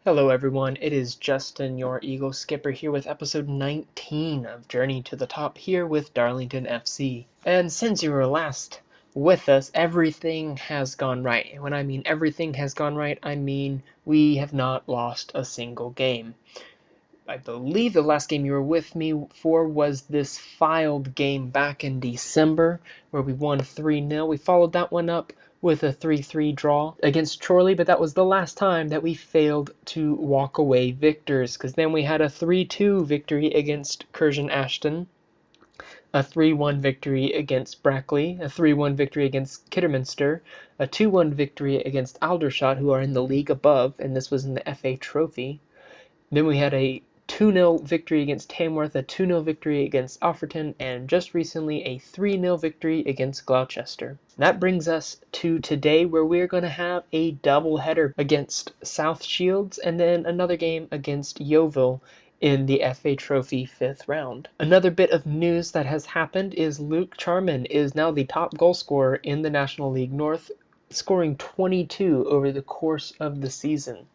Hello everyone, it is Justin, your Eagle Skipper, here with episode 19 of Journey to the Top, here with Darlington FC. And since you were last with us, everything has gone right. And when I mean everything has gone right, I mean we have not lost a single game. I believe the last game you were with me for was this filed game back in December, where we won 3-0. We followed that one up with a 3-3 draw against Chorley, but that was the last time that we failed to walk away victors, because then we had a 3-2 victory against Curzon Ashton, a 3-1 victory against Brackley, a 3-1 victory against Kidderminster, a 2-1 victory against Aldershot, who are in the league above, and this was in the FA Trophy. Then we had a 2-0 victory against Tamworth, a 2-0 victory against Alfreton, and just recently a 3-0 victory against Gloucester. That brings us to today, where we're going to have a doubleheader against South Shields and then another game against Yeovil in the FA Trophy 5th round. Another bit of news that has happened is Luke Charman is now the top goal scorer in the National League North, scoring 22 over the course of the season.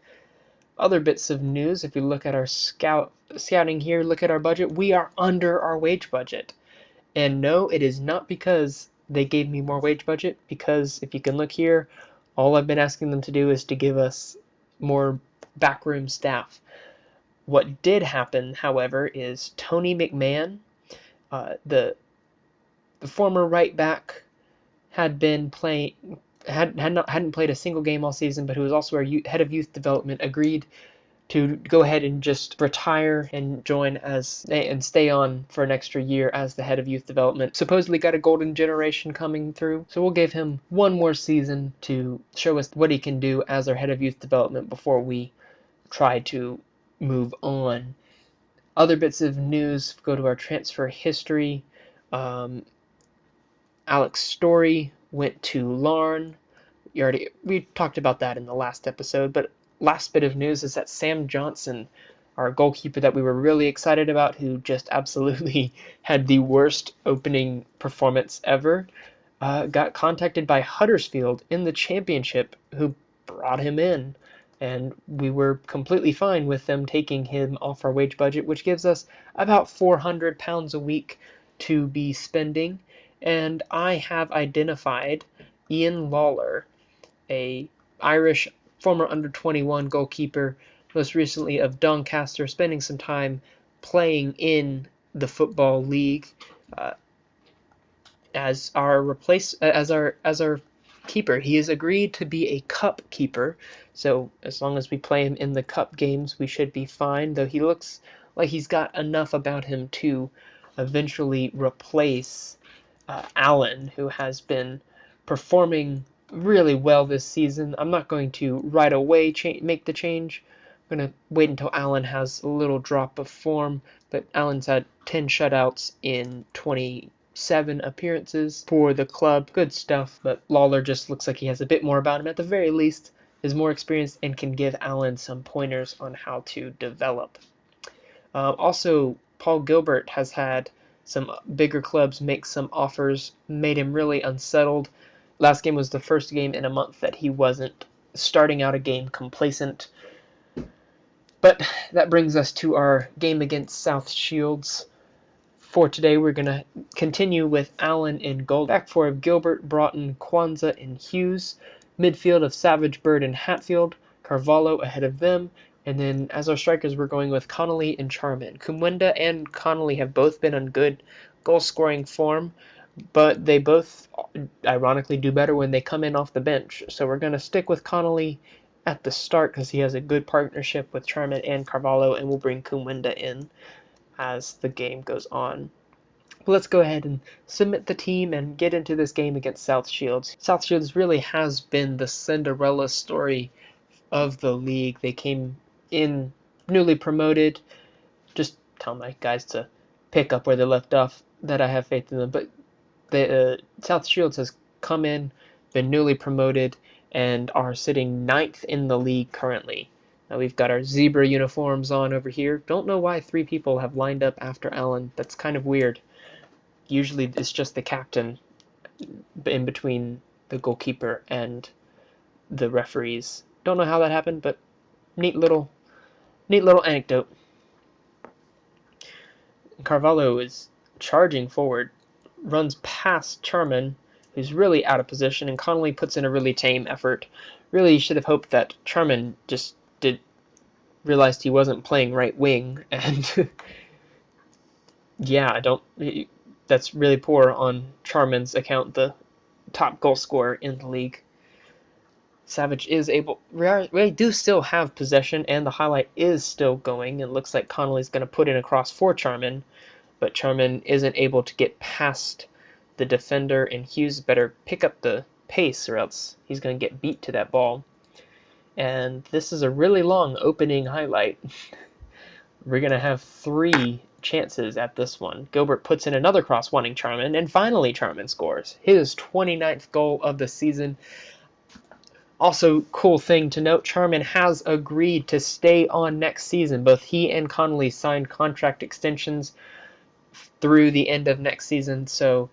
Other bits of news, if you look at our scouting here, look at our budget, we are under our wage budget. And no, it is not because they gave me more wage budget, because if you can look here, all I've been asking them to do is to give us more backroom staff. What did happen, however, is Tony McMahon, the former right back, hadn't played a single game all season, but who was also our head of youth development, agreed to go ahead and just retire and join and stay on for an extra year as the head of youth development. Supposedly got a golden generation coming through, so we'll give him one more season to show us what he can do as our head of youth development before we try to move on. Other bits of news go to our transfer history. Alex Story went to Larne. We talked about that in the last episode, but last bit of news is that Sam Johnson, our goalkeeper that we were really excited about, who just absolutely had the worst opening performance ever, got contacted by Huddersfield in the Championship, who brought him in. And we were completely fine with them taking him off our wage budget, which gives us about £400 a week to be spending. And I have identified Ian Lawler, a Irish former under-21 goalkeeper, most recently of Doncaster, spending some time playing in the Football League as our keeper. He has agreed to be a cup keeper, so as long as we play him in the cup games, we should be fine, though he looks like he's got enough about him to eventually replace Allen, who has been performing really well this season. I'm not going to right away make the change. I'm going to wait until Allen has a little drop of form, but Allen's had 10 shutouts in 27 appearances for the club. Good stuff, but Lawler just looks like he has a bit more about him. At the very least, is more experienced and can give Allen some pointers on how to develop. Also, Paul Gilbert has had some bigger clubs make some offers, made him really unsettled. Last game was the first game in a month that he wasn't starting out a game complacent. But that brings us to our game against South Shields. For today, we're going to continue with Allen in goal. Back four of Gilbert, Broughton, Kwanzaa, and Hughes. Midfield of Savage, Bird, and Hatfield. Carvalho ahead of them. And then as our strikers, we're going with Connolly and Charman. Kumwenda and Connolly have both been on good goal-scoring form, but they both ironically do better when they come in off the bench. So we're going to stick with Connolly at the start because he has a good partnership with Charman and Carvalho, and we'll bring Kumwenda in as the game goes on. But let's go ahead and submit the team and get into this game against South Shields. South Shields really has been the Cinderella story of the league. They came in newly promoted. Just tell my guys to pick up where they left off, that I have faith in them. But the South Shields has come in, been newly promoted, and are sitting 9th in the league currently. Now we've got our zebra uniforms on over here. Don't know why 3 people have lined up after Allen. That's kind of weird. Usually it's just the captain in between the goalkeeper and the referees. Don't know how that happened, but neat little neat little anecdote. Carvalho is charging forward, runs past Charman, who's really out of position, and Connolly puts in a really tame effort. Really should have hoped that Charman just realized he wasn't playing right wing, and yeah, that's really poor on Charman's account, the top goal scorer in the league. Savage is able. We do still have possession, and the highlight is still going. It looks like Connolly's going to put in a cross for Charman, but Charman isn't able to get past the defender, and Hughes better pick up the pace, or else he's going to get beat to that ball. And this is a really long opening highlight. We're going to have 3 chances at this one. Gilbert puts in another cross wanting Charman, and finally Charman scores his 29th goal of the season. Also, cool thing to note, Charman has agreed to stay on next season. Both he and Connolly signed contract extensions through the end of next season, so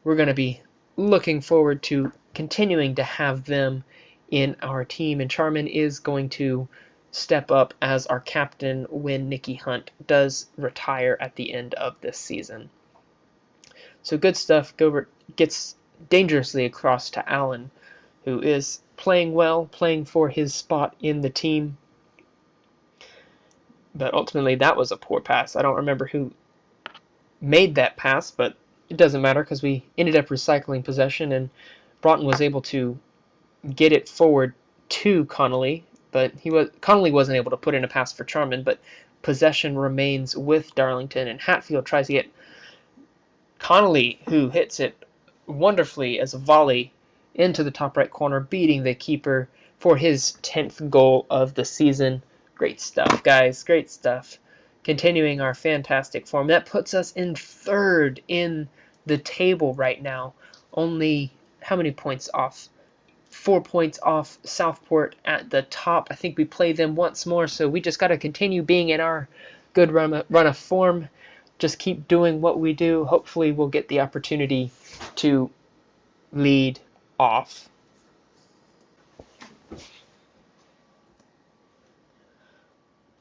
we're going to be looking forward to continuing to have them in our team, and Charman is going to step up as our captain when Nicky Hunt does retire at the end of this season. So good stuff. Gilbert gets dangerously across to Allen, who is playing well, playing for his spot in the team. But ultimately, that was a poor pass. I don't remember who made that pass, but it doesn't matter because we ended up recycling possession, and Broughton was able to get it forward to Connolly, but Connolly wasn't able to put in a pass for Charman, but possession remains with Darlington, and Hatfield tries to get Connolly, who hits it wonderfully as a volley into the top right corner, beating the keeper for his 10th goal of the season. Great stuff, guys. Great stuff. Continuing our fantastic form. That puts us in 3rd in the table right now. Only how many points off? 4 points off Southport at the top. I think we play them once more, so we just got to continue being in our good run of form. Just keep doing what we do. Hopefully we'll get the opportunity to lead off.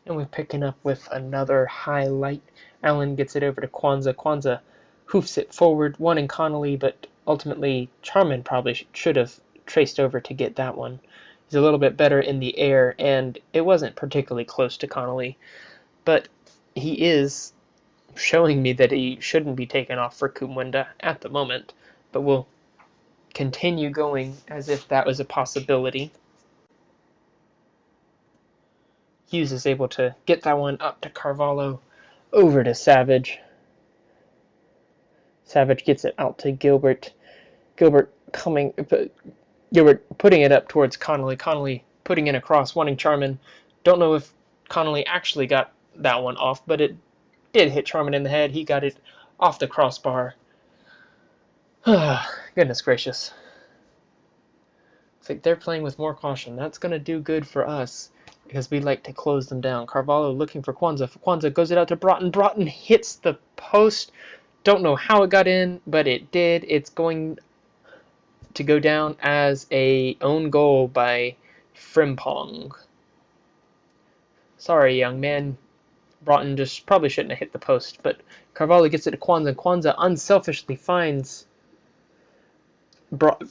And we're picking up with another highlight. Allen gets it over to Kwanzaa. Kwanzaa hoofs it forward, wanting Connolly, but ultimately Charman probably should have traced over to get that one. He's a little bit better in the air, and it wasn't particularly close to Connolly, but he is showing me that he shouldn't be taken off for Kumwenda at the moment, but we'll continue going as if that was a possibility. Hughes is able to get that one up to Carvalho, over to Savage. Savage gets it out to Gilbert. Gilbert putting it up towards Connolly. Connolly putting in a cross, wanting Charman. Don't know if Connolly actually got that one off, but it did hit Charman in the head. He got it off the crossbar. Goodness gracious. It's like they're playing with more caution. That's going to do good for us because we like to close them down. Carvalho looking for Kwanzaa. Kwanzaa goes it out to Broughton. Broughton hits the post. Don't know how it got in, but it did. It's going to go down as a own goal by Frimpong. Sorry, young man. Broughton just probably shouldn't have hit the post, but Carvalho gets it to Kwanzaa. Kwanzaa unselfishly finds Broughton.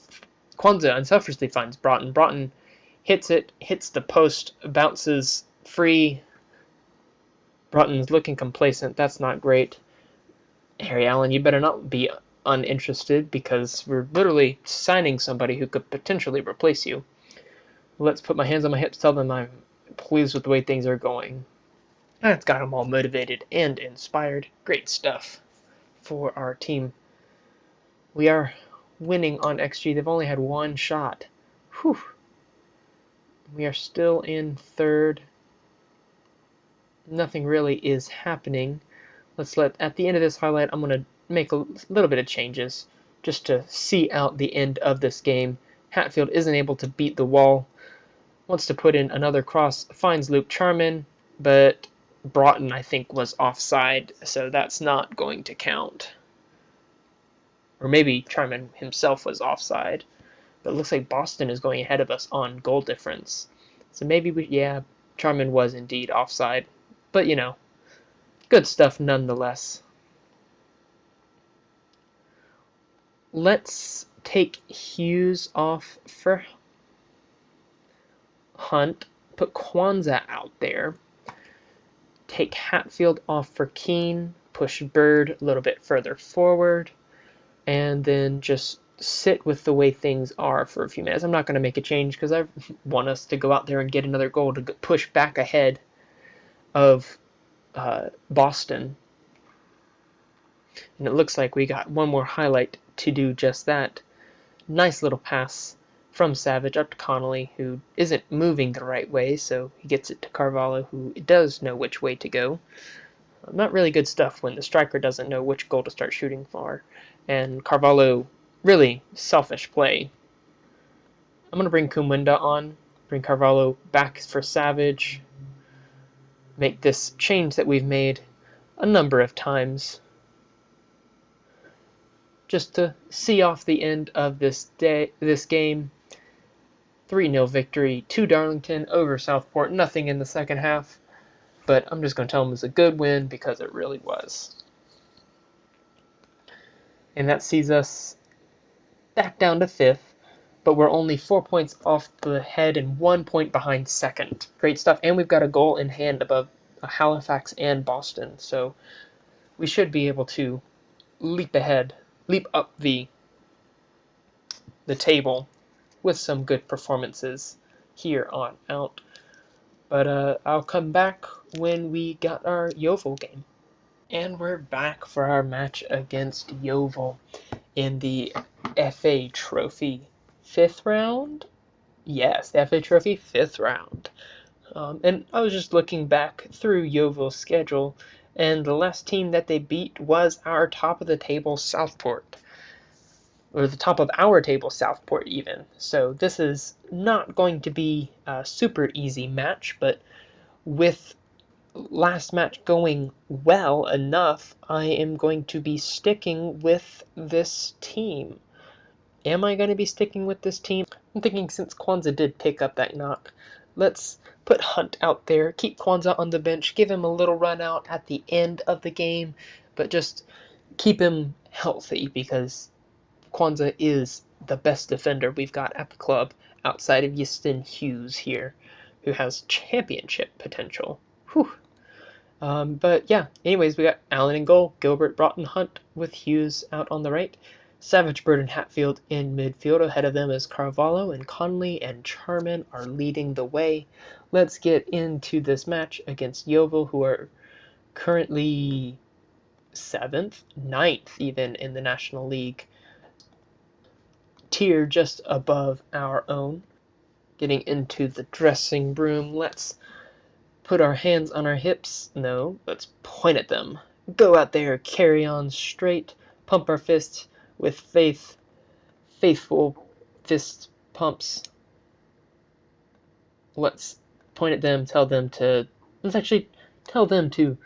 Broughton hits it, hits the post, bounces free. Broughton's looking complacent. That's not great. Harry Allen, you better not be uninterested because we're literally signing somebody who could potentially replace you. Let's put my hands on my hips, tell them I'm pleased with the way things are going. That's got them all motivated and inspired. Great stuff for our team. We are winning on XG. They've only had one shot. Whew. We are still in 3rd. Nothing really is happening. At the end of this highlight, I'm going to make a little bit of changes just to see out the end of this game. Hatfield isn't able to beat the wall. Wants to put in another cross. Finds Luke Charman, but Broughton, I think, was offside, so that's not going to count. Or maybe Charman himself was offside. But it looks like Boston is going ahead of us on goal difference. So maybe Charman was indeed offside. But, good stuff nonetheless. Let's take Hughes off for Hunt. Put Kwanzaa out there. Take Hatfield off for Keane. Push Bird a little bit further forward. And then just sit with the way things are for a few minutes. I'm not going to make a change because I want us to go out there and get another goal to push back ahead of Boston. And it looks like we got one more highlight to do just that. Nice little pass from Savage up to Connolly, who isn't moving the right way, so he gets it to Carvalho, who does know which way to go. Not really good stuff when the striker doesn't know which goal to start shooting for. And Carvalho, really selfish play. I'm going to bring Kumwenda on, bring Carvalho back for Savage, make this change that we've made a number of times, just to see off the end of this game. 3-0 victory to Darlington over Southport. Nothing in the second half, but I'm just going to tell them it's a good win because it really was. And that sees us back down to 5th, but we're only 4 points off the head and 1 point behind second. Great stuff, and we've got a goal in hand above Halifax and Boston, so we should be able to leap up the table with some good performances here on out. But I'll come back when we got our Yeovil game. And we're back for our match against Yeovil in the FA Trophy 5th round. Yes, the FA Trophy 5th round. And I was just looking back through Yeovil's schedule, and the last team that they beat was our top of the table Southport. Or the top of our table, Southport, even. So this is not going to be a super easy match, but with last match going well enough, I am going to be sticking with this team. Am I going to be sticking with this team? I'm thinking since Kwanzaa did pick up that knock, let's put Hunt out there, keep Kwanzaa on the bench, give him a little run out at the end of the game, but just keep him healthy because Kwanzaa is the best defender we've got at the club outside of Yistin Hughes here, who has championship potential. Whew. But yeah, anyways, we got Allen in goal, Gilbert, Broughton, Hunt with Hughes out on the right, Savage, Bird, and Hatfield in midfield. Ahead of them is Carvalho, and Conley and Charman are leading the way. Let's get into this match against Yeovil, who are currently 7th, 9th even in the National League tier, just above our own. Getting into the dressing room, let's put our hands on our hips. No, let's point at them. Go out there, carry on straight, pump our fists with faithful fist pumps. Let's point at them, let's actually tell them to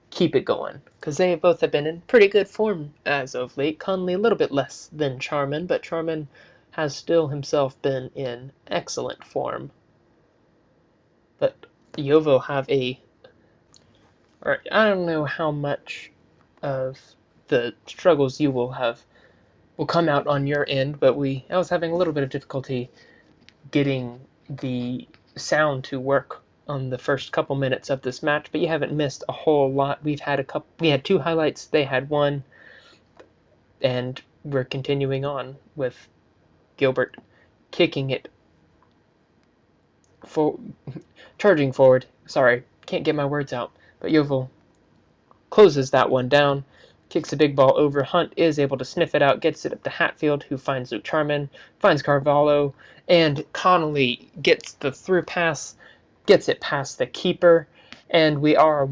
keep it going, because they both have been in pretty good form as of late. Conley a little bit less than Charman, but Charman has still himself been in excellent form. But Yeovil have I don't know how much of the struggles you will come out on your end, but I was having a little bit of difficulty getting the sound to work on the first couple minutes of this match, but you haven't missed a whole lot. We had 2 highlights, they had 1, and we're continuing on with Gilbert kicking it charging forward. Sorry, can't get my words out. But Yeovil closes that one down, kicks a big ball over. Hunt is able to sniff it out, gets it up to Hatfield, who finds Luke Charman, finds Carvalho, and Connolly gets the through pass, gets it past the keeper, and we are up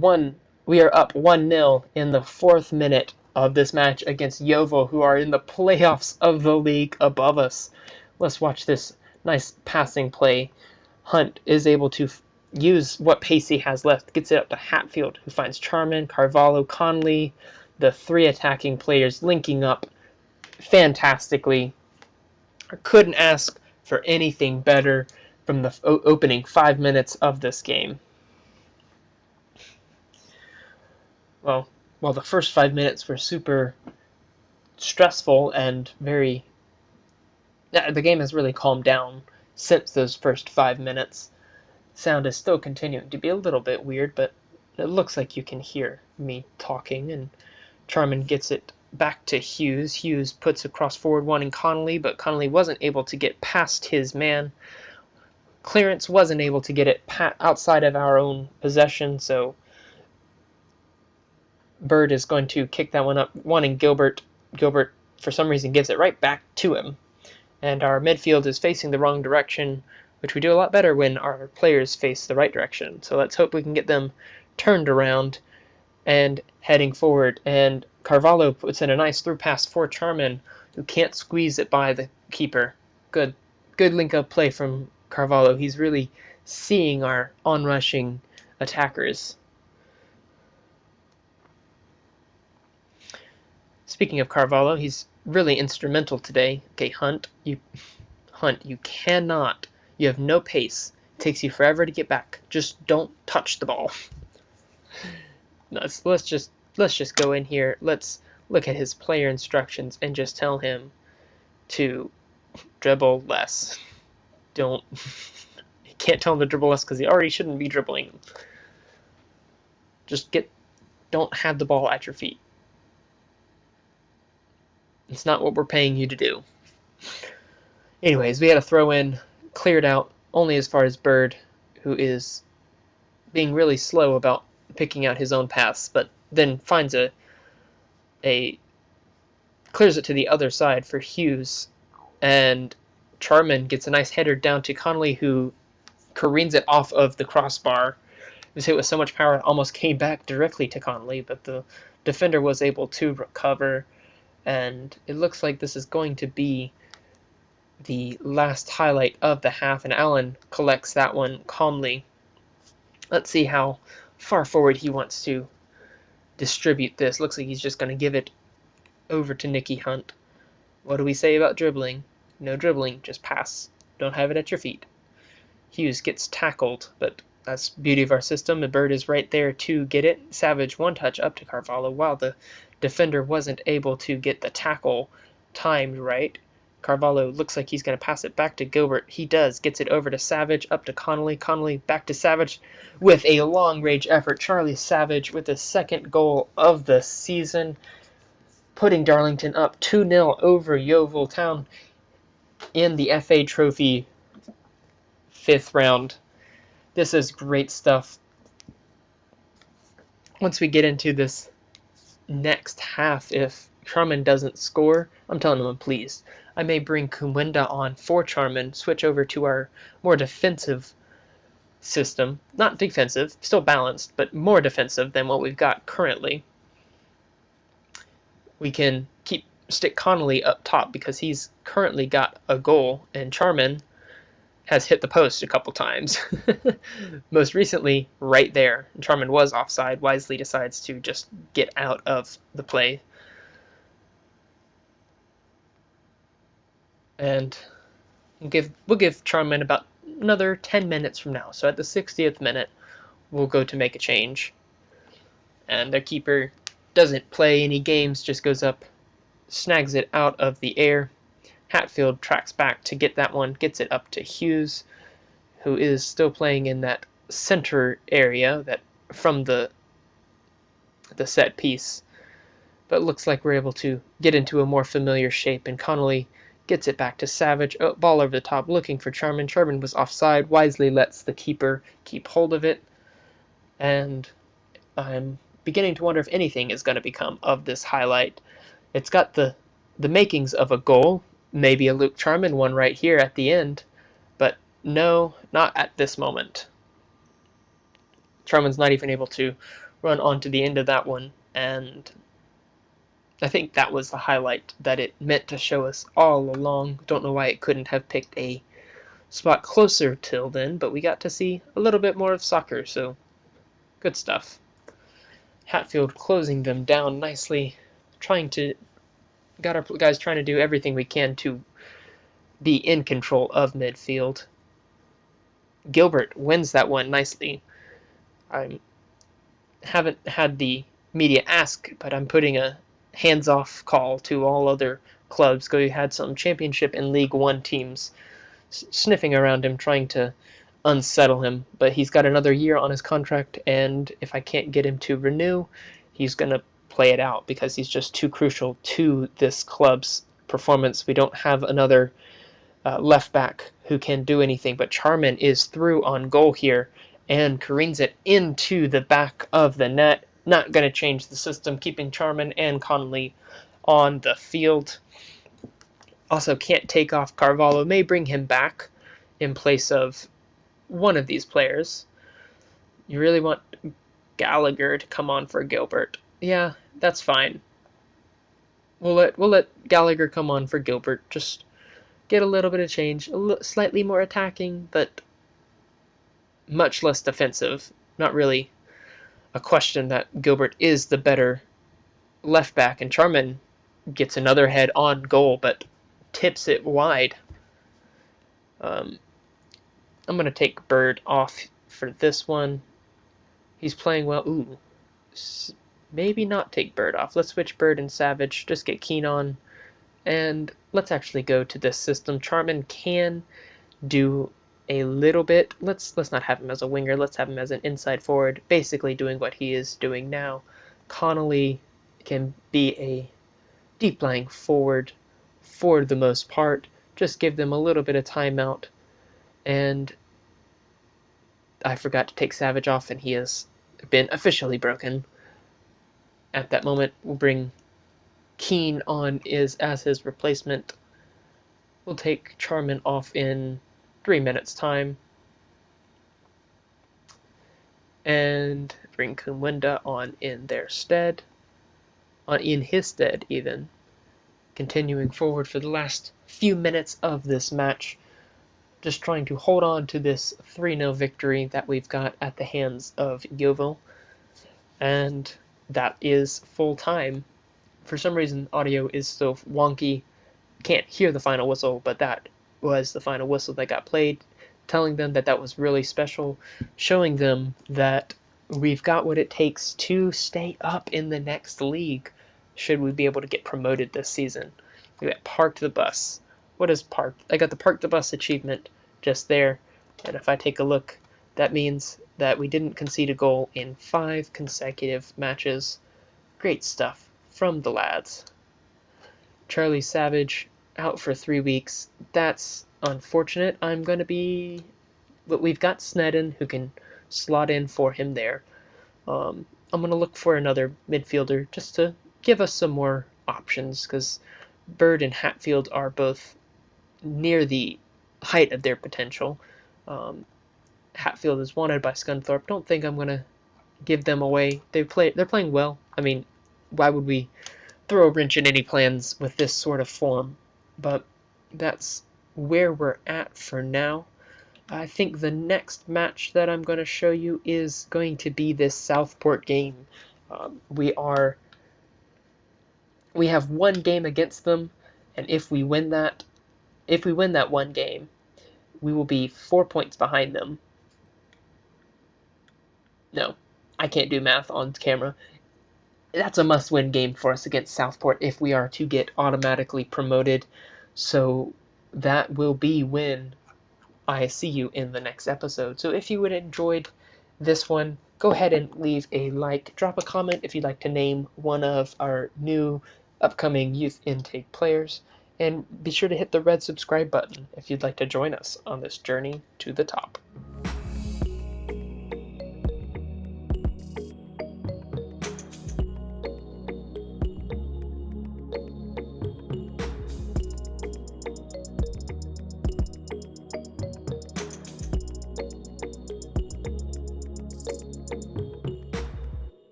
1-0 in the 4th minute of this match against Yeovil, who are in the playoffs of the league above us. Let's watch this nice passing play. Hunt is able to use what pace he has left, gets it up to Hatfield, who finds Charman, Carvalho, Conley, the 3 attacking players linking up fantastically. I couldn't ask for anything better from the opening 5 minutes of this game. Well, while the first 5 minutes were super stressful and very... The game has really calmed down since those first 5 minutes. Sound is still continuing to be a little bit weird, but it looks like you can hear me talking, and Charman gets it back to Hughes. Hughes puts across forward wanting Connolly, but Connolly wasn't able to get past his man. Clearance wasn't able to get it outside of our own possession, so Bird is going to kick that one up, wanting Gilbert. Gilbert, for some reason, gives it right back to him. And our midfield is facing the wrong direction, which we do a lot better when our players face the right direction. So let's hope we can get them turned around and heading forward. And Carvalho puts in a nice through pass for Charman, who can't squeeze it by the keeper. Good link-up play from Carvalho. He's really seeing our onrushing attackers. Speaking of Carvalho, he's really instrumental today. Okay, Hunt, you cannot. You have no pace. It takes you forever to get back. Just don't touch the ball. Let's just go in here. Let's look at his player instructions and just tell him to dribble less. Don't. You can't tell him to dribble less because he already shouldn't be dribbling. Don't have the ball at your feet. It's not what we're paying you to do. Anyways, we had a throw in, cleared out only as far as Bird, who is being really slow about picking out his own pass, but then finds clears it to the other side for Hughes, and Charman gets a nice header down to Connolly, who careens it off of the crossbar. It was hit with so much power it almost came back directly to Connolly, but the defender was able to recover, and it looks like this is going to be the last highlight of the half, and Allen collects that one calmly. Let's see how far forward he wants to distribute this. Looks like he's just going to give it over to Nicky Hunt. What do we say about dribbling? No dribbling, just pass. Don't have it at your feet. Hughes gets tackled, but that's the beauty of our system. The Bird is right there to get it. Savage one touch up to Carvalho while the defender wasn't able to get the tackle timed right. Carvalho looks like he's going to pass it back to Gilbert. He does. Gets it over to Savage, up to Connolly. Connolly back to Savage with a long-range effort. Charlie Savage with the second goal of the season, putting Darlington up 2-0 over Yeovil Town in the FA Trophy 5th round. This is great stuff. Once we get into this next half, if Charman doesn't score, I'm telling him I'm pleased. I may bring Kumwenda on for Charman, switch over to our more defensive system. Not defensive, still balanced, but more defensive than what we've got currently. We can stick Connolly up top because he's currently got a goal, and Charman has hit the post a couple times. Most recently, right there. Charman was offside. Wisely decides to just get out of the play. And we'll give Charman about another 10 minutes from now. So at the 60th minute, we'll go to make a change. And their keeper doesn't play any games, just goes up, snags it out of the air. Hatfield tracks back to get that one, gets it up to Hughes, who is still playing in that center area that from the set piece. But it looks like we're able to get into a more familiar shape, and Connolly gets it back to Savage. Oh, ball over the top, looking for Charman. Charman was offside. Wisely lets the keeper keep hold of it. And I'm beginning to wonder if anything is going to become of this highlight. It's got the makings of a goal. Maybe a Luke Charman one right here at the end. But no, not at this moment. Charman's not even able to run onto the end of that one. And I think that was the highlight that it meant to show us all along. Don't know why it couldn't have picked a spot closer till then, but we got to see a little bit more of soccer, so good stuff. Hatfield closing them down nicely, got our guys trying to do everything we can to be in control of midfield. Gilbert wins that one nicely. I haven't had the media ask, but I'm putting a hands-off call to all other clubs. Go had some Championship and League One teams sniffing around him, trying to unsettle him. But he's got another year on his contract, and if I can't get him to renew, he's going to play it out because he's just too crucial to this club's performance. We don't have another left back who can do anything, but Charman is through on goal here and careens it into the back of the net. Not going to change the system, keeping Charman and Connolly on the field. Also can't take off Carvalho, may bring him back in place of one of these players. You really want Gallagher to come on for Gilbert. Yeah, that's fine. We'll let Gallagher come on for Gilbert. Just get a little bit of change, slightly more attacking, but much less defensive. Not really a question that Gilbert is the better left back, and Charman gets another head on goal, but tips it wide. I'm going to take Bird off for this one. He's playing well. Ooh, maybe not take Bird off. Let's switch Bird and Savage. Just get Keen on. And let's actually go to this system. Charman can do a little bit. Let's not have him as a winger. Let's have him as an inside forward, basically doing what he is doing now. Connolly can be a deep-lying forward for the most part. Just give them a little bit of timeout. And I forgot to take Savage off, and he has been officially broken. At that moment, we'll bring Keen on as his replacement. We'll take Charman off in 3 minutes' time. And bring Kumwenda on in their stead. In his stead, even. Continuing forward for the last few minutes of this match. Just trying to hold on to this 3-0 victory that we've got at the hands of Yeovil. And that is full time. For some reason, audio is still wonky. Can't hear the final whistle, but that was the final whistle that got played, telling them that that was really special, showing them that we've got what it takes to stay up in the next league, should we be able to get promoted this season. We got parked the bus. What is parked? I got the park the bus achievement just there, and if I take a look, that means that we didn't concede a goal in 5 consecutive matches. Great stuff from the lads. Charlie Savage out for 3 weeks. That's unfortunate. But we've got Snedden who can slot in for him there. I'm going to look for another midfielder just to give us some more options, because Bird and Hatfield are both near the height of their potential. Hatfield is wanted by Scunthorpe. Don't think I'm going to give them away. They're playing well. I mean, why would we throw a wrench in any plans with this sort of form? But that's where we're at for now. I think the next match that I'm going to show you is going to be this Southport game. We have one game against them, and if we win that one game, we will be 4 points behind them. No, I can't do math on camera. That's a must-win game for us against Southport if we are to get automatically promoted. So that will be when I see you in the next episode. So if you would have enjoyed this one, go ahead and leave a like. Drop a comment if you'd like to name one of our new upcoming youth intake players. And be sure to hit the red subscribe button if you'd like to join us on this journey to the top.